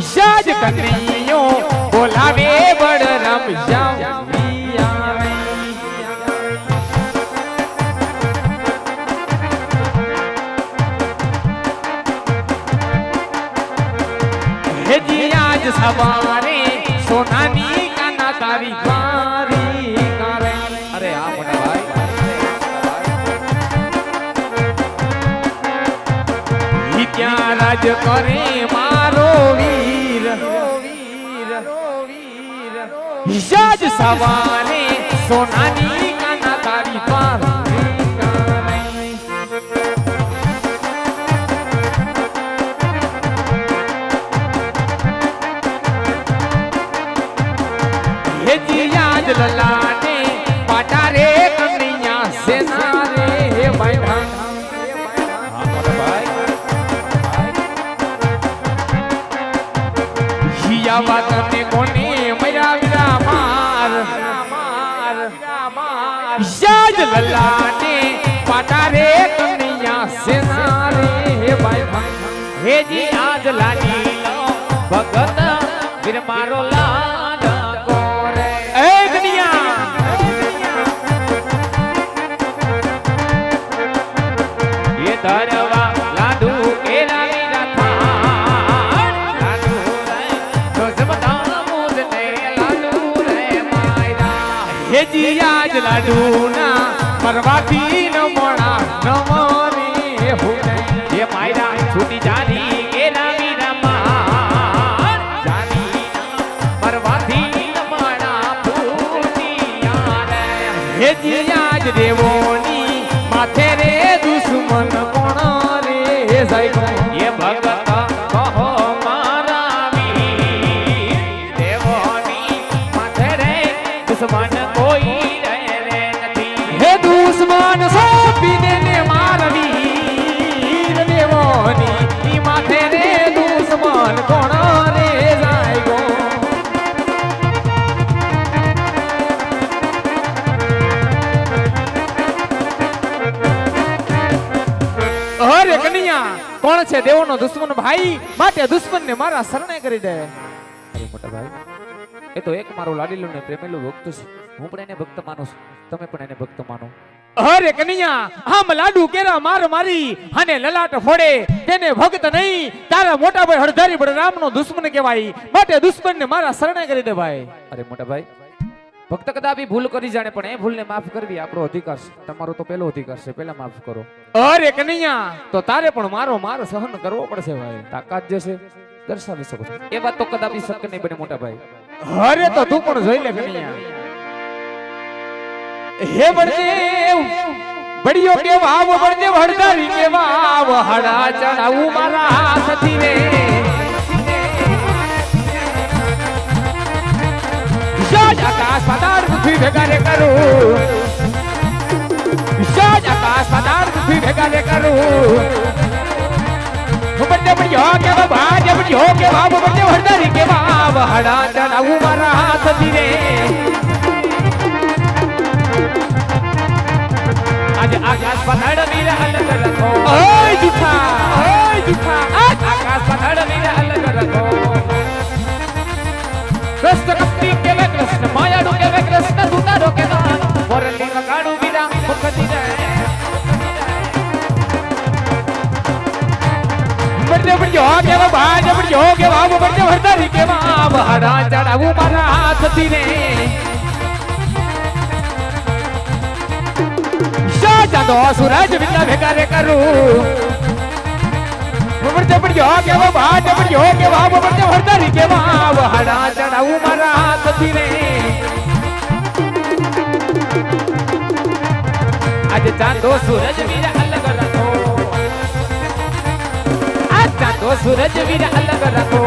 સાજ કનૈયો બોલાવે બળરામ શ્યામ આજ સવારે સોનાની કાના તારી વારી કરે અરે આ મોટા ભાઈ ત્યાં રાજ કરે મારો વીર આજ સવારે સોનાની કાના તારી વારી ललाने पाटा रे कन्हैया सेना रे भाई हिया बात ने कोने मेरा वीरा मार याद ललाने पाटा रे कन्हैया सेना रे भाई हे जी आज लागी लो भगत वीर मारो लाड कोरे धरवा लाडू केरा वीरा थान लाडू रे तो जबदान मुझ ने लाडू रे मायरा हे जी आज लाडू ना परवाती न मोड़ा नमोनी हुने ये मायरा छूटी जानी केरा वीरा मान जानी परवाती न मोड़ा फूटिया रे हे जी आज देवोनी माथे रे दुश्मन कोण रे जायको ये भगत कहो मारा वीर देवोनी माथे रे दुश्मन कोई रे नहीं हे दुश्मन सोपीने ने मारा वीर देवोनी ई माथे रे दुश्मन कोण रे जायको अरे कन्हैया કોણ છે દેવોનો દુશ્મન ભાઈ માટે દુશ્મનને મારા શરણે કરી દે અરે મોટા ભાઈ એ તો એક મારો લાડીલો ને પ્રેમેલો ભક્ત છે હું પણ એને ભક્ત માનું છું તમે પણ એને ભક્ત માનો અરે કન્હૈયા આમ લાડુ કેરા માર મારી અને લલાટ ફોડે તેને ભક્ત નહીં તારા મોટા ભાઈ હળધારી બળરામનો દુશ્મન કહેવાય માટે દુશ્મનને મારા શરણે કરી દે ભાઈ અરે મોટા ભાઈ ભક્ત કદાપી ભૂલ કરી જાણે પણ એ ભૂલને માફ કરવી આપણો અધિકાર છે તમારો તો પહેલો અધિકાર છે પહેલા માફ કરો અરે કન્હૈયા તો તારે પણ મારો માર સહન કરવો પડશે ભાઈ તાકાત જે છે દર્શાવી શકો છો એ વાત તો કદાપી શક્ય નહીં બને મોટા ભાઈ અરે તો તું પણ જોઈ લે કન્હૈયા હે બળદેવ બડિયો કે વાવ બળદેવ હળદારી કે વાવ હડા ચડાવું મારા હાથથી રે आकाश पदार्थ पृथ्वी भेगा रे करूं विशाल आकाश पदार्थ पृथ्वी भेगा रे करूं बड़े बड़ी हो के बाबा जब बड़ी हो के बाबा बड़े हरदारी के बाबा हड़ा चढ़ाऊं मारा हाथ धीरे आज आकाश पदार्थ वीर अलग रखो ओए झूठा आज आकाश पदार्थ वीर अलग रखो कृष्ण कपटी के वे कृष्ण मायाडू के वे कृष्ण दूतारो के दान मोरली मगाडू वीरा मुखती रे बड़े बड़ी हो के बाबा जब बड़ी हो के बाबा बड़े हरदारी के बाबा हड़ा चढ़ाऊं मारा हाथ धीरे शाजादो सूरज बिना भेगा रे करूं बड़े बड़ी हो के बाबा जब बड़ी हो के बाबा बड़े हरदारी के बाबा हड़ा चढ़ाऊं मारा हाथ धीरे आज चांदो सूरज वीर अलग रखो आज चांदो सूरज वीर अलग रखो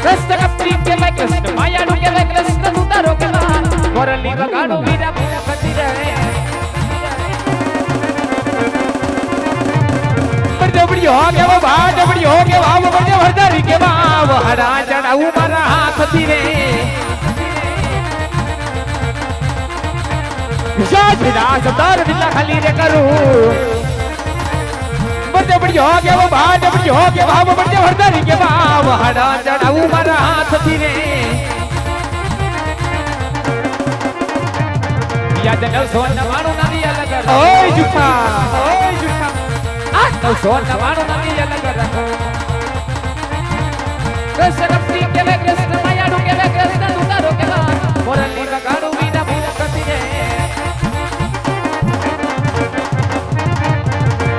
कृष्ण कपटी के मैं कृष्ण मायाडू के मैं कृष्ण दूतारो के दान मोरली बगाड़ो वीरा मुखती रहे बड़ी हो के बाबा बड़ी हो के बाबा बड़े हरदारी के बाबा हड़ा चढ़ाऊं मारा हाथ धीरे शाज विलास दर बिल्ला खाली रे करूं પડજે પડ્યો કેવો ભાટ પડ્યો કે ભાવ પડજે વરદારી કે ભાવ હાડા ચડાવું મારા હાથથી રે યાદ 999 નાની અલગ ઓય જુઠા આ 999 નાની અલગ કૃષ્ણ કપટી કેવે કૃષ્ણ માયાડું કેવે કૃષ્ણ દુતારો કેવા મોરલી વગાડું વિના ભૂલકતી રે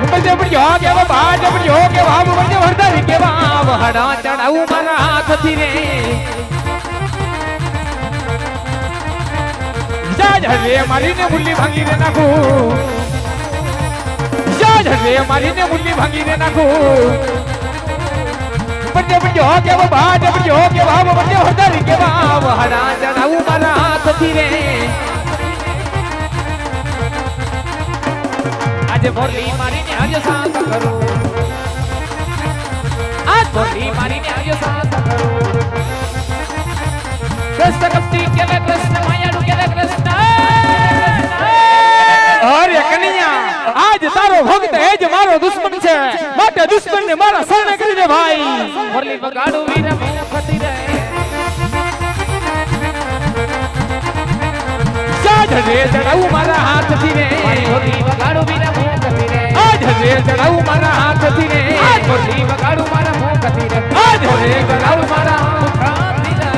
પડજે પડ્યો કેવો ભાટ પડ્યો કે ભાવ પડજે વરદારી કે ભાવ હાડા ચડાવું મારા હાથથી રે રે મારીને મુલ્લી ભાંગીને નાખું રે મારીને મુલ્લી ભાંગીને નાખું પડજે પડ્યો કેવો ભાટ પડ્યો કે ભાવ પડજે વરદારી કે ભાવ હાડા ચડાવું મારા હાથથી રે આજે બોલી મારીને આજે સાથ કરું આજ બોલી મારીને આજે સાથ કરું કૃષ્ણ કપટી કેવે કૃષ્ણ માયાડું કેવે કૃષ્ણ અરે કનૈયા આજ તારો ભક્ત એ જ મારો દુશ્મન છે માટે દુશ્મનને મારા શરણે કરી દે ભાઈ મુરલી વગાડું વીરા મુખતી રે સાજ રે ચડાવું મારા હાથથી રે મુરલી વગાડું વીરા મુખતી રે આજ રે ચડાવું મારા હાથથી રે મુરલી વગાડું મારા મુખતી રે આજ રે ચડાવું મારા મુખતી રે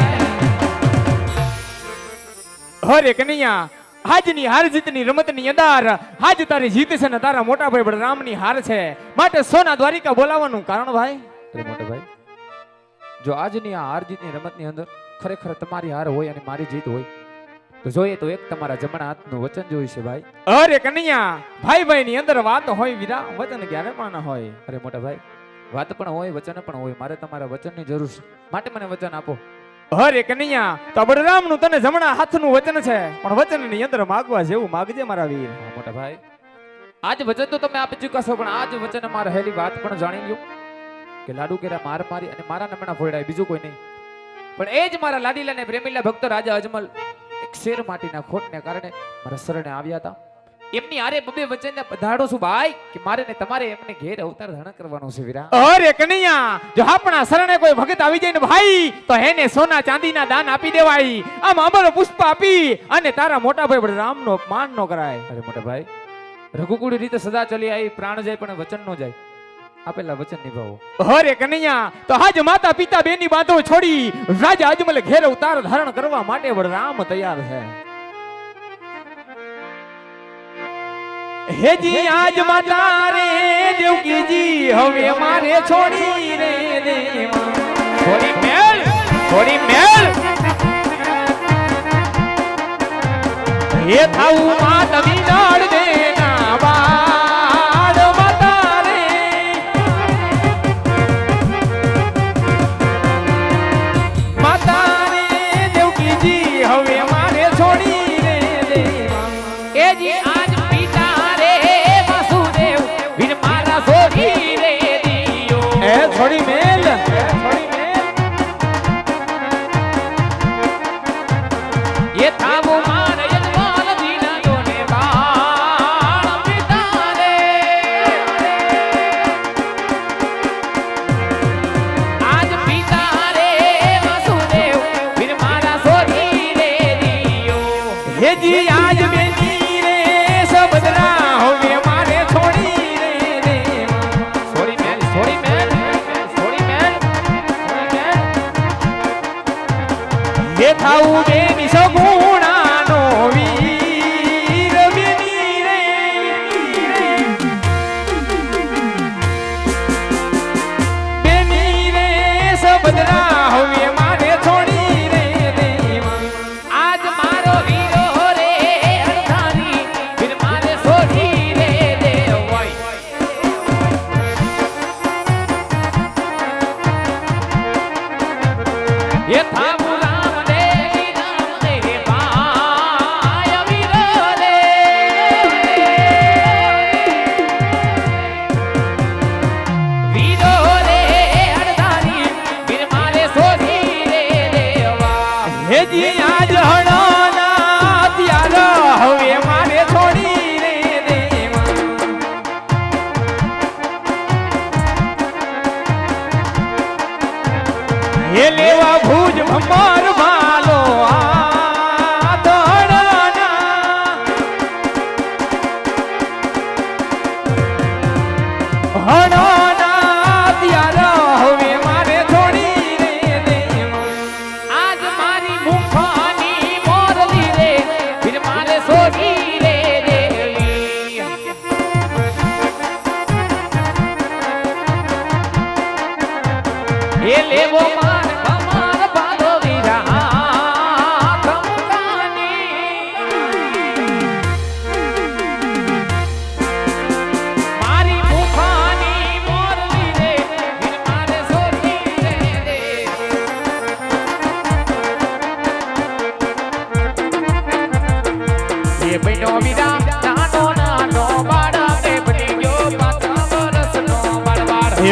અરે કનૈયા આજની હાર જીતની રમતની અંદર આજ તારી જીત છે ને તારા મોટા ભાઈ બળરામની હાર છે માટે સોના દ્વારિકા બોલાવવાનું કારણ ભાઈ અરે મોટા ભાઈ જો આજની આ હાર જીતની રમતની અંદર ખરેખર તમારી હાર હોય અને મારી જીત હોય તો જોઈએ તો એક તમારા જમણા હાથનું વચન જોઈશે ભાઈ અરે કનૈયા ભાઈ ભાઈ ની અંદર વાત હોય વીરા વચન ક્યારે પણ ન હોય અરે મોટા ભાઈ વાત પણ હોય વચન પણ હોય મારે તમારા વચનની જરૂર છે માટે મને વચન આપો અરે કનૈયા તો બળરામનું તને જમણા હાથનું વચન છે પણ વચનની અંદર માંગવા જેવું માંગજે મારા વીર મોટા ભાઈ આજ વચન તો તમે આપી ચૂક્યા છો પણ આજ વચન મારા હેલી વાત પણ જાણી લ્યો કે લાડુ કેરા માર મારી અને મારા નમણા ફોડાય બીજું કોઈ નહીં પણ એ જ મારા લાડીલા ને પ્રેમીલા ભક્ત રાજા અજમલ એક શેર માટીના ખોટને કારણે મારા શરણે આવ્યા હતા એમની આરે બબે વચનને પધાડો છું ભાઈ કે મારે ને તમારે એમને ઘેર અવતાર ધારણ કરવાનો છે વીરા અરે કનૈયા જો આપણા શરણે કોઈ ભગત આવી જાય ને ભાઈ તો એને સોના ચાંદીના દાન આપી દેવાય આમ અમર પુષ્પ આપી અને તારા મોટા ભાઈ બળરામનો અપમાન ન કરાય અરે મોટા ભાઈ રઘુકુળી રીતે સદા ચલી આવી પ્રાણ જાય પણ વચન નો જાય આપેલા વચન નિભાવો અરે કનૈયા તો આજ માતા પિતા બેની બાંધો છોડી રાજા અજમલ ઘેર અવતાર ધારણ કરવા માટે બળરામ તૈયાર છે હેજી આજ માતા રે દેવકીજી હવે મારે છોડી રે દેવા છોડી મેલ હે થાઉ માત વિનાળ દેના બાળ માતા રે માતા રે દેવકીજી હવે મારે છોડી રે દેવા હેજી છોડી મેલ એ થાવો માર યજમાન દીના તોને બાળ પિતા રે આજ પિતા રે વાસુદેવ ફિર મારા સોરી રે દિયો હેજી આજ બેની રે અનાથ યાર હવે મારે છોડી રે દેવા આજ મારી મુખાની મોરલી રે ફિર મારે સોજી રે દેવી એ લેવો માર કમાર બાંધો વીરા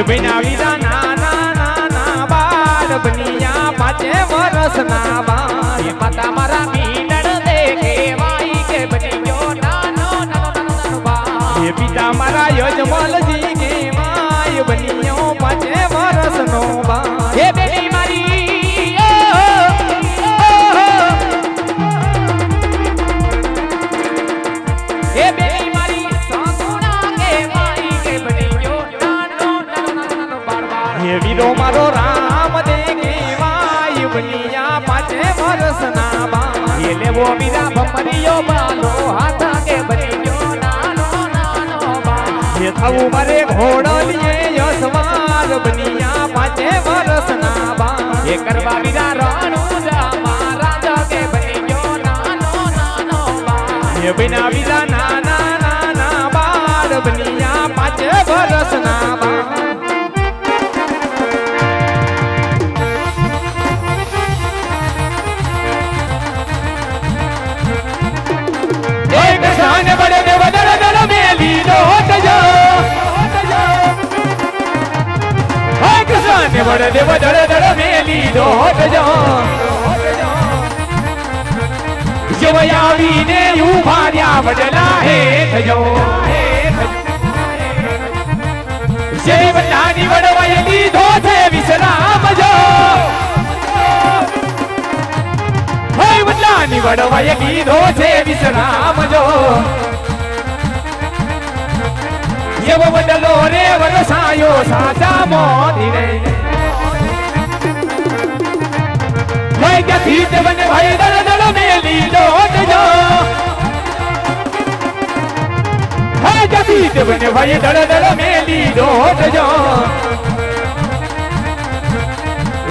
बिना विदा नाना नाना बार बनिया 5 वर्ष ना बार ये माता मारा मीडर देखे माई के बनियो नानो नानो नानो बार ये पिता मारा यजमल जी के माई बनियो 5 वर्ष नो बार ये बेटी मारी ये बेटी मारी सासुरा के माई के बनियो ये वीरो मारो राम देगी माई बनिया 5 वर्ष ना बा ये लेवो वीरा भमरियो बालो हाथा के बनियो नानो नानो बा ये थाऊ मारे घोड़लिए यशवार बनिया 5 वर्ष ना बा ये करवा वीरा राणू रामा राजा के बनियो नानो नानो बा ये बिना वीरा नाना नाना बार बनिया 5 वर्ष ना बा बड़े देव दड़ दड़ मेली लौट जा कृष्ण बड़े देव दड़ दड़ मेली लौट जा जवयावी ने उभार्या बदला है थजो सेवतानी वडवयली धोसे विश्राम जो हई वडलानी वडवयली धोसे विश्राम जो येव वडलो रे वरसायो साचा मोदी रे भाई क्या थीत बने भाई दल दल मेली लौट जा भाई क्या थीत बने भाई दल दल मेली लौट जा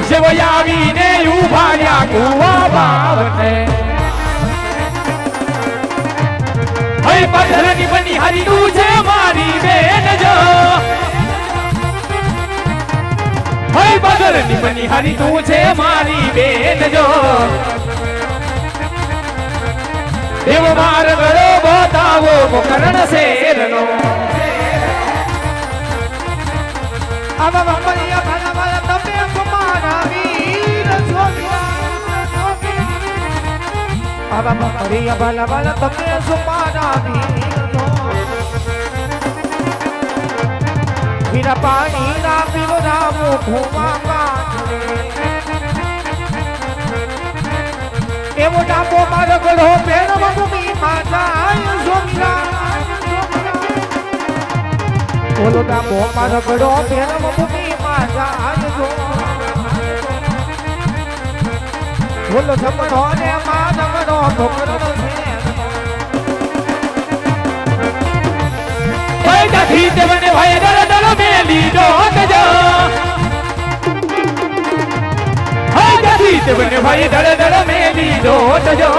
शिवयावी ने उभार्या कुआ बावने भाई पत्थरनी बनी हरी तुझे मारी बेन जो भाई पत्थरनी बनी हरी तुझे मारी बेन जो देव मार गड़ो बताओ मुकरण से रनो अब भमरिया भला भला तबे कुमारा वीर सोमिया अब भमरिया भला भला तबे कुमारा वीर पानी ना पीरो राम घुमा एवो डाबो मार गड़ो पेड़ भूमि माता सोमिया बोलो डाबो मार गड़ो पेड़ भूमि माता बोलो झपड़ो ने मान गड़ो ठोकरो छे भाई दादी ते बने भाई दल दल मेली लौट जा भाई दादी ते बने भाई दल दल मेली लौट जा